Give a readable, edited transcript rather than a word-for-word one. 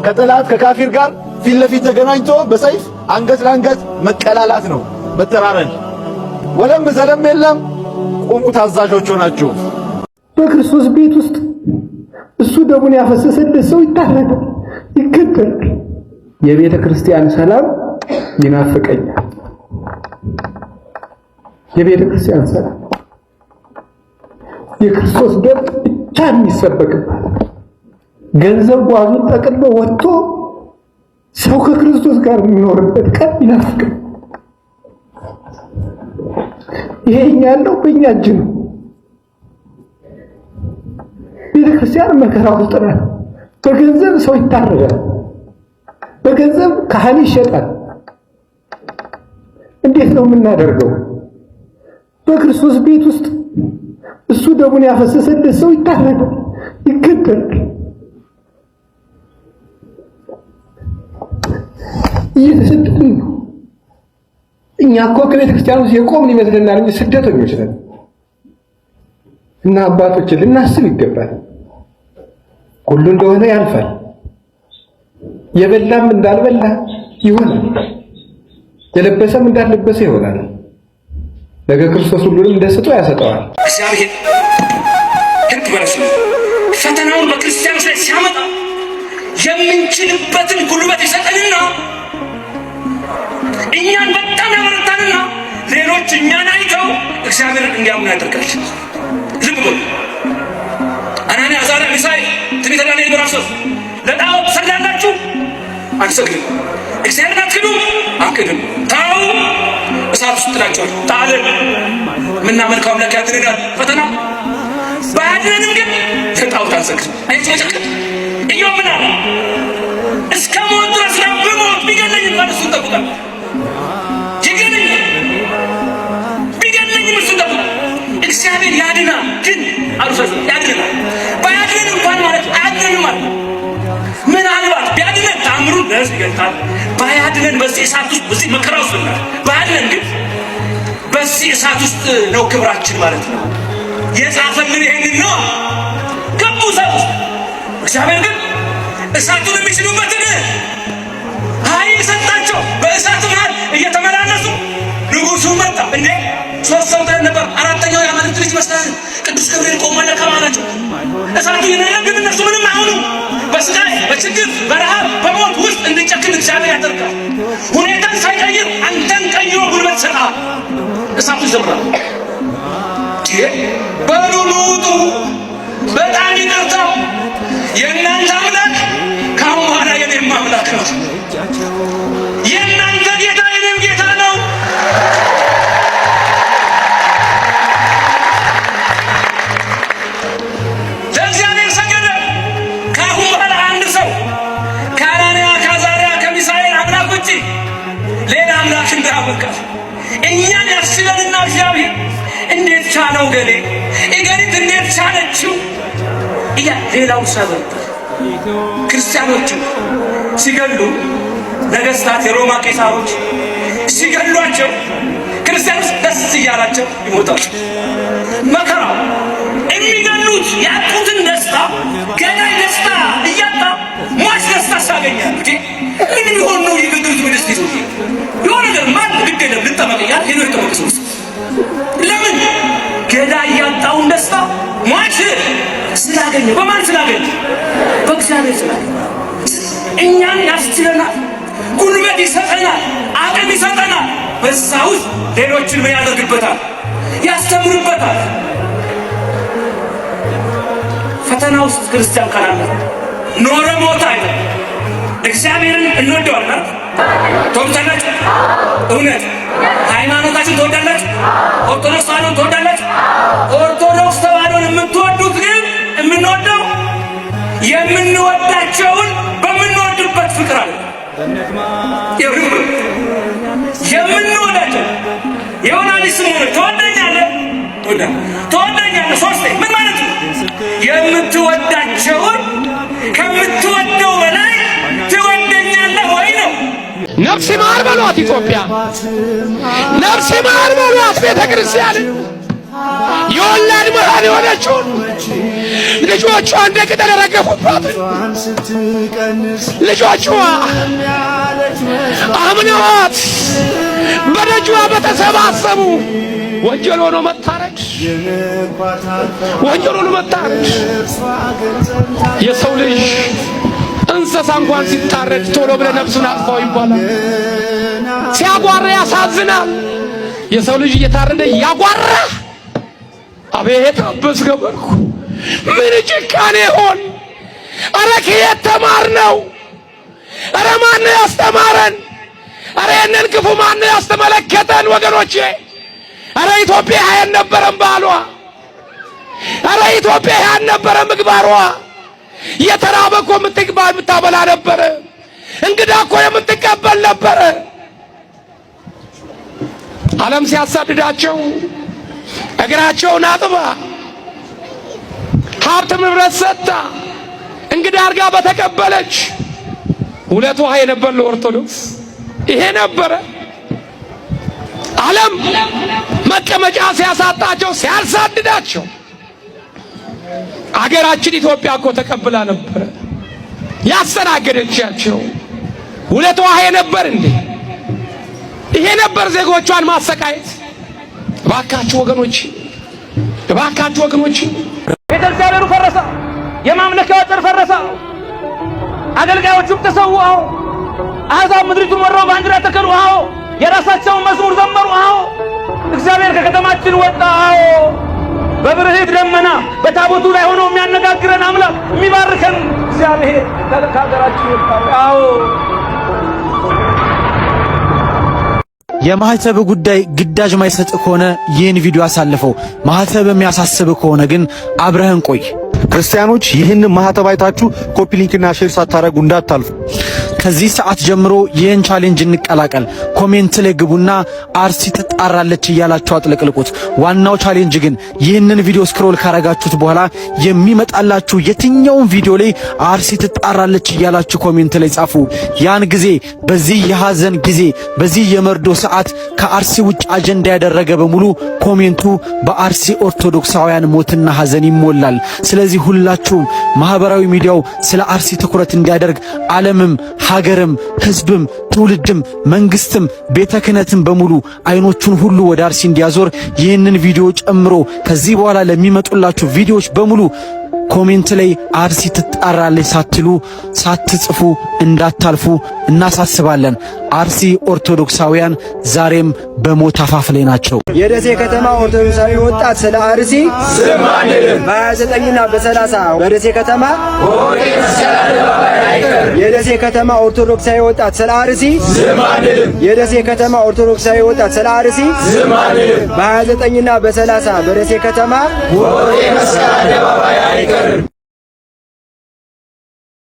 ከጠላት ከካፊር ጋር ፊት ለፊት ተገናኝቶ በሰይፍ አንገት ለአንገት መቀላላት ነው መተራረድ። ወለም ዘለም የለም። ቁሙ ታዛዦች ሆናችሁ በክርስቶስ ቤት ውስጥ እሱ ደሙን ያፈሰሰለት ሰው ይታረዳል፣ ይገደላል። የቤተ ክርስቲያን ሰላም ይናፍቀኛል። የቤተ ክርስቲያን ሰላም የክርስቶስ ደም ብቻ የሚሰበክባት ገንዘብ ጓዙን ጠቅልሎ ወጥቶ ሰው ከክርስቶስ ጋር የሚኖርበት ቀን ይናፍቃል። ይሄኛ ያለው በእኛ እጅ ነው። ቤተ ክርስቲያን መከራ ውስጥ ናት። በገንዘብ ሰው ይታረዳል፣ በገንዘብ ካህን ይሸጣል። እንዴት ነው የምናደርገው? በክርስቶስ ቤት ውስጥ እሱ ደሙን ያፈሰሰለት ሰው ይታረዳል፣ ይገደላል። እየተሰደድን ነው። እኛ እኮ ከቤተ ክርስቲያን ውስጥ የቆምን ይመስለናል እንጂ ስደተኞች ነን። እና አባቶች ልናስብ ይገባል። ሁሉ እንደሆነ ያልፋል። የበላም እንዳልበላ ይሆናል፣ የለበሰም እንዳልለበሰ ይሆናል። ነገ ክርስቶስ ሁሉንም እንደሰጠው ያሰጠዋል። እግዚአብሔር ህግ በረሱ ፈተናውን በክርስቲያኖች ላይ ሲያመጣ የምንችልበትን ጉልበት ይሰጠንና እኛን በጣም ያበረታንና ሌሎች እኛን አይተው እግዚአብሔርን እንዲያምኑ ያደርጋል። ዝም ብሎ አናንያ አዛርያ ሚሳኤል ትንቢተ ዳንኤል ምዕራፍ 3 ለጣዖት ትሰግዳላችሁ? አንሰግድም። እግዚአብሔርን አትክዱም? አንክድም። ታው እሳት ውስጥ ጥላቸዋል። ጣልን። የምናመልከው አምላክ ያድነናል። ፈተና ባያድነንም ግን ለጣዖት አንሰግድም። አይቼ ጨክን እየው ምን አለ? እስከ ሞት ድረስ ነው ብሞት ቢገለኝ እሱ ጠብቃለሁ። ይገለኝ ቢገለኝ እሱ ጠብቃለሁ። እግዚአብሔር ያድናል። ግን አሩሰስ ያድናል። ባያድነን እንኳን ማለት አያድነንም ማለት ምናልባት ቢያድነን ታምሩን ለህዝብ ይገልጣል። ባያድነን በዚህ እሳት ውስጥ በዚህ መከራ ውስጥ ነው። ባያድነን ግን በዚህ እሳት ውስጥ ነው ክብራችን ማለት ነው። የጻፈልን ይሄንን ነው። ገቡ እሳት ውስጥ። እግዚአብሔር ግን እሳቱን የሚችሉበትን ኃይል ሰጣቸው። በእሳቱ መሃል እየተመላለሱ ንጉሱ መጣ። እንዴ 3 ሰው ነበር። አራተኛው የአማልክት ልጅ ይመስላል። ቅዱስ ገብርኤል ቆሟል ከማላቸው። እሳቱ ይነዳል፣ ግን እነሱ ምንም አይሆኑ። በስቃይ በችግር በረሃብ በሞት ውስጥ እንዲጨክን እግዚአብሔር ያደርጋል። ሁኔታን ሳይቀይር አንተን ቀይሮ ጉልበት ይሰጣል። እሳቱ ይዘምራል። በሉ ውጡ፣ በጣም ይቅርታው የእናንተ አምላክ ከአሁን በኋላ የኔም አምላክ ነው። የእናንተ ጌታ የኔም ጌታ ነው። ለእግዚአብሔር ሰገደ። ከአሁን በኋላ አንድ ሰው ከአናንያ ከአዛርያ ከሚሳኤል አምላክ ውጭ ሌላ አምላክ እንዳያመልክ እኛን ያስችለንና እግዚአብሔር እንዴት ቻለው ገሌ እገሊት እንዴት ቻለችው እያ ሌላው ሰበብ ክርስቲያኖቹ ሲገሉ ነገስታት የሮማ ቄሳሮች ሲገሏቸው ክርስቲያኖች ደስ እያላቸው ይሞታሉ። መከራው የሚገሉት ያጡትን ደስታ ገዳይ ደስታ እያጣ ሟች ደስታ ሳገኛል። ምን ቢሆን ነው የግድርቱ ደስታ ይዞ የሆነ ነገር ማን ልገደም ልጠመቅያል ሄዶ ይጠመቅሰው ለምን ገዳይ ያጣውን ደስታ ሟች ስላገኘ በማን ስላገኘ? በእግዚአብሔር ስላገኘ። እኛን ያስችለናል፣ ጉልበት ይሰጠናል፣ አቅም ይሰጠናል። በዛ ውስጥ ሌሎችን ምን ያደርግበታል? ያስተምርበታል። ፈተና ውስጥ ክርስቲያን ካላለ ኖረ ሞት አይደል። እግዚአብሔርን እንወደዋለን። ትወዱታላችሁ? እውነት ሃይማኖታችን ትወዳላችሁ? ኦርቶዶክስ ተዋሕዶን ትወዳላችሁ? ኦርቶዶክስ ተዋሕዶን የምትወዱት ግን የምንወደው የምንወዳቸውን በምንወድበት ፍቅር አለ። የምንወዳቸው የሆናሊስ ሆነ ትወደኛለህ ትወደኛለህ ሶስቴ ምን ማለት ነው? የምትወዳቸውን ከምትወደው በላይ ትወደኛለህ ወይ ነው። ነፍስ ይማር በሏት ኢትዮጵያ፣ ነፍስ ይማር በሏት ቤተ ክርስቲያን። የወላድ መሃን የሆነችውን ልጆቿ እንደ ቅጠል የረገፉባት ልጆቿ አምነዋት በደጇ በተሰባሰቡ ወንጀል ሆኖ መታረድ፣ ወንጀል ሆኖ መታረድ። የሰው ልጅ እንስሳ እንኳን ሲታረድ ቶሎ ብለ ነፍሱን አጥፋው ይባላል። ሲያጓራ ያሳዝናል። የሰው ልጅ እየታረደ ያጓራ። አቤት አበስ ገበርኩ ምን ጭካኔ ሆን! አረ ከየት ተማርነው? አረ ማን ያስተማረን? አረ የነን ክፉ ማን ያስተመለከተን? ወገኖቼ አረ ኢትዮጵያ ያልነበረም ባሏ፣ አረ ኢትዮጵያ ያልነበረ ምግባሯ። የተራበ እኮ የምታበላ ነበረ። እንግዳ እኮ የምትቀበል ነበረ። ዓለም ሲያሳድዳቸው እግራቸውን አጥባ ሀብት ንብረት ሰጥታ እንግዳ አርጋ በተቀበለች ሁለት ውሃ የነበር ለኦርቶዶክስ ይሄ ነበረ። ዓለም መቀመጫ ሲያሳጣቸው ሲያሳድዳቸው አገራችን ኢትዮጵያ እኮ ተቀብላ ነበረ ያስተናገደቻቸው። ሁለት ውሃ የነበር እንዴ ይሄ ነበር ዜጎቿን ማሰቃየት። እባካችሁ ወገኖች፣ እባካችሁ ወገኖች፣ ቤተ እግዚአብሔሩ ፈረሰ፣ የማምለኪያው አጥር ፈረሰ፣ አገልጋዮቹም ተሰውአው፣ አሕዛብ ምድሪቱን ወረው ባንዲራ ተከሉ። አዎ የራሳቸውን መዝሙር ዘመሩ። አዎ እግዚአብሔር ከከተማችን ወጣ። አዎ በብርህት ደመና በታቦቱ ላይ ሆኖ የሚያነጋግረን አምላክ የሚባርከን እግዚአብሔር ከሀገራችን ወጣ። አዎ የማህተብ ጉዳይ ግዳጅ ማይሰጥ ከሆነ ይህን ቪዲዮ አሳልፈው። ማህተብ የሚያሳስብ ከሆነ ግን አብረህን ቆይ። ክርስቲያኖች ይህን ማህተብ አይታችሁ ኮፒ ሊንክና ሼር ሳታረጉ እንዳታልፉ። ከዚህ ሰዓት ጀምሮ ይህን ቻሌንጅ እንቀላቀል። ኮሜንት ላይ ግቡና አርሲ ትጣራለች እያላችሁ አጥለቅልቁት። ዋናው ቻሌንጅ ግን ይህንን ቪዲዮ ስክሮል ካረጋችሁት በኋላ የሚመጣላችሁ የትኛውን ቪዲዮ ላይ አርሲ ትጣራለች እያላችሁ ኮሜንት ላይ ጻፉ። ያን ጊዜ በዚህ የሐዘን ጊዜ በዚህ የመርዶ ሰዓት ከአርሲ ውጭ አጀንዳ ያደረገ በሙሉ ኮሜንቱ በአርሲ ኦርቶዶክሳውያን ሞትና ሐዘን ይሞላል። ስለዚህ ሁላችሁም ማህበራዊ ሚዲያው ስለ አርሲ ትኩረት እንዲያደርግ ዓለምም ሀገርም ህዝብም ትውልድም መንግስትም ቤተ ክህነትም በሙሉ አይኖቹን ሁሉ ወደ አርሲ እንዲያዞር ይህንን ቪዲዮ ጨምሮ ከዚህ በኋላ ለሚመጡላችሁ ቪዲዮዎች በሙሉ ኮሜንት ላይ አርሲ ትጣራለች ሳትሉ ሳትጽፉ እንዳታልፉ እናሳስባለን። አርሲ ኦርቶዶክሳውያን ዛሬም በሞት አፋፍ ላይ ናቸው። የደሴ ከተማ ኦርቶዶክሳዊ ወጣት ስለ አርሲ ስም አንልም። በ29ና በ30 በደሴ ከተማ የደሴ ከተማ ኦርቶዶክሳዊ ወጣት ስለ አርሲ ስም አንልም። የደሴ ከተማ ኦርቶዶክሳዊ ወጣት ስለ አርሲ ስም አንልም። በ29ና በ30 በደሴ ከተማ